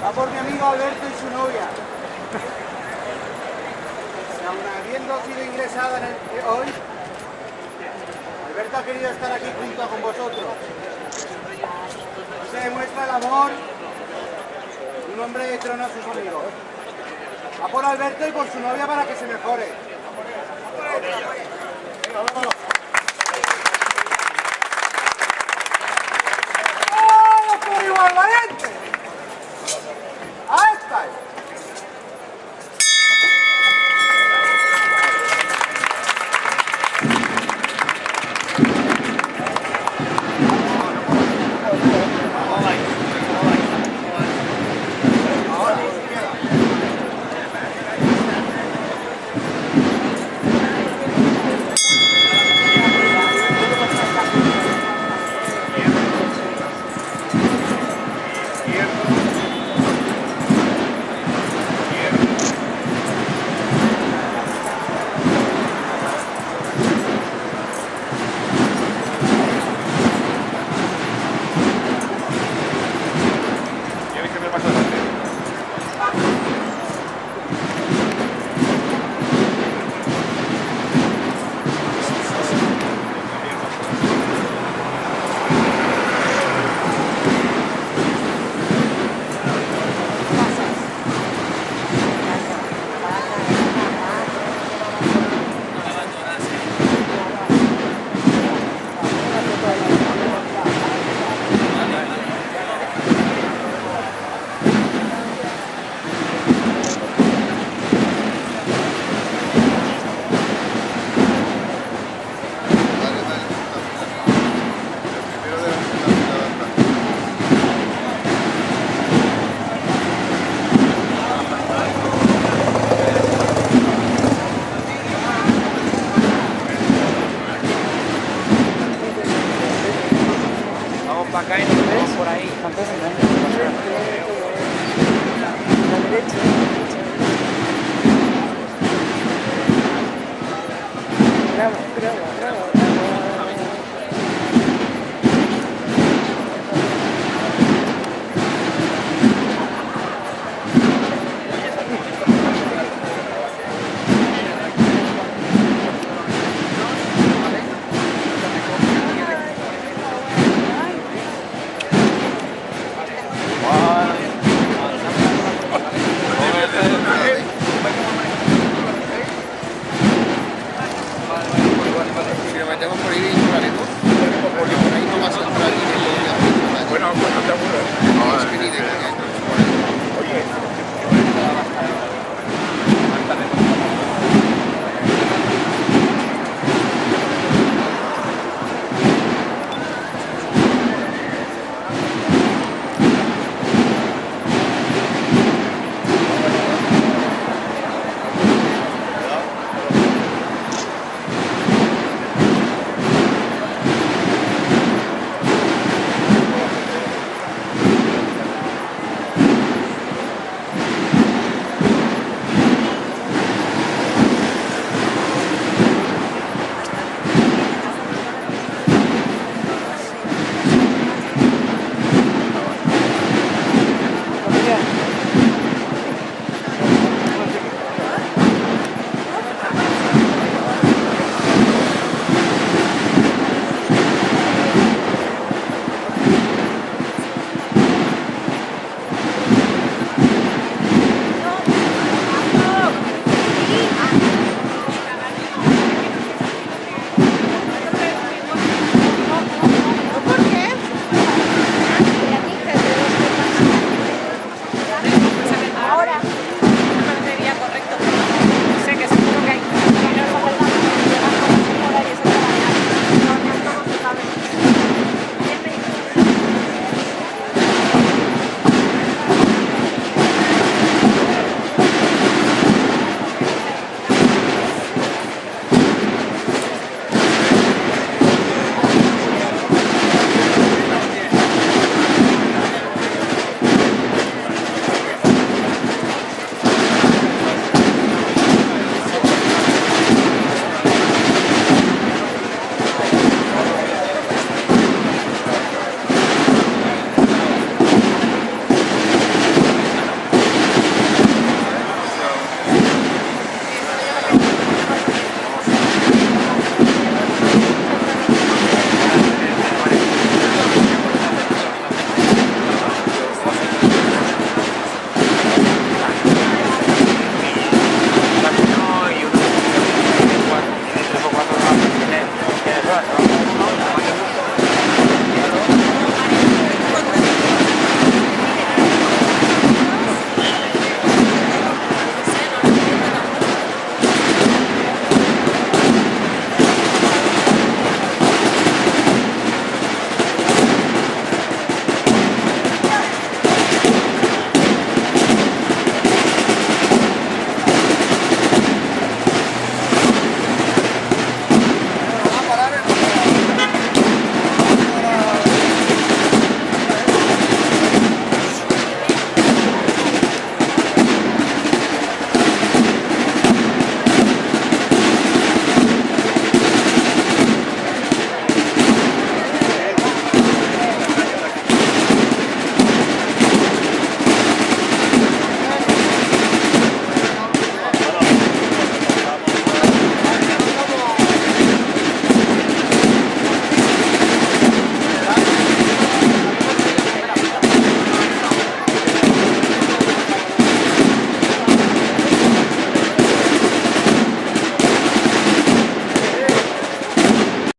Va por mi amigo Alberto y su novia. Aun habiendo sido ingresada hoy, Alberto ha querido estar aquí junto con vosotros. Se demuestra el amor de un hombre de trono a sus amigos. Va por Alberto y por su novia para que se mejore. Venga, vámonos. ¡Oh, por igual valiente! ¡Ahí está! Para acá y nos vemos por ahí. La derecha. Bravo, bravo, bravo. Si lo metemos por ahí de Insulareno, porque por ahí no vas a entrar y Bueno, pues no te apures. es que ni de